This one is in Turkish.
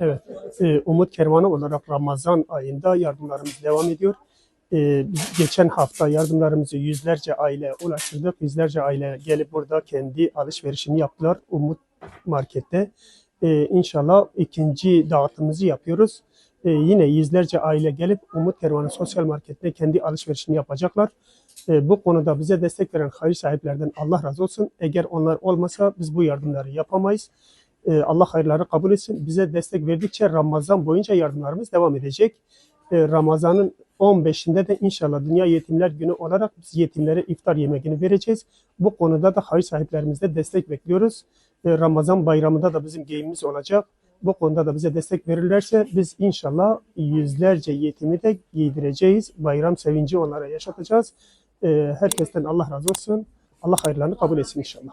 Evet, Umut Kervanı olarak Ramazan ayında yardımlarımız devam ediyor. Biz geçen hafta yardımlarımızı yüzlerce aile ulaştırdık. Yüzlerce aile gelip burada kendi alışverişini yaptılar Umut Market'te. İnşallah ikinci dağıtımımızı yapıyoruz. Yine yüzlerce aile gelip Umut Kervanı Sosyal Market'te kendi alışverişini yapacaklar. Bu konuda bize destek veren hayır sahiplerden Allah razı olsun. Eğer onlar olmasa biz bu yardımları yapamayız. Allah hayırları kabul etsin. Bize destek verdikçe Ramazan boyunca yardımlarımız devam edecek. Ramazan'ın 15'inde de inşallah Dünya Yetimler Günü olarak biz yetimlere iftar yemeğini vereceğiz. Bu konuda da hayır sahiplerimizde destek bekliyoruz. Ramazan bayramında da bizim geyimimiz olacak. Bu konuda da bize destek verirlerse biz inşallah yüzlerce yetimi de giydireceğiz. Bayram sevinci onlara yaşatacağız. Herkesten Allah razı olsun. Allah hayırlarını kabul etsin inşallah.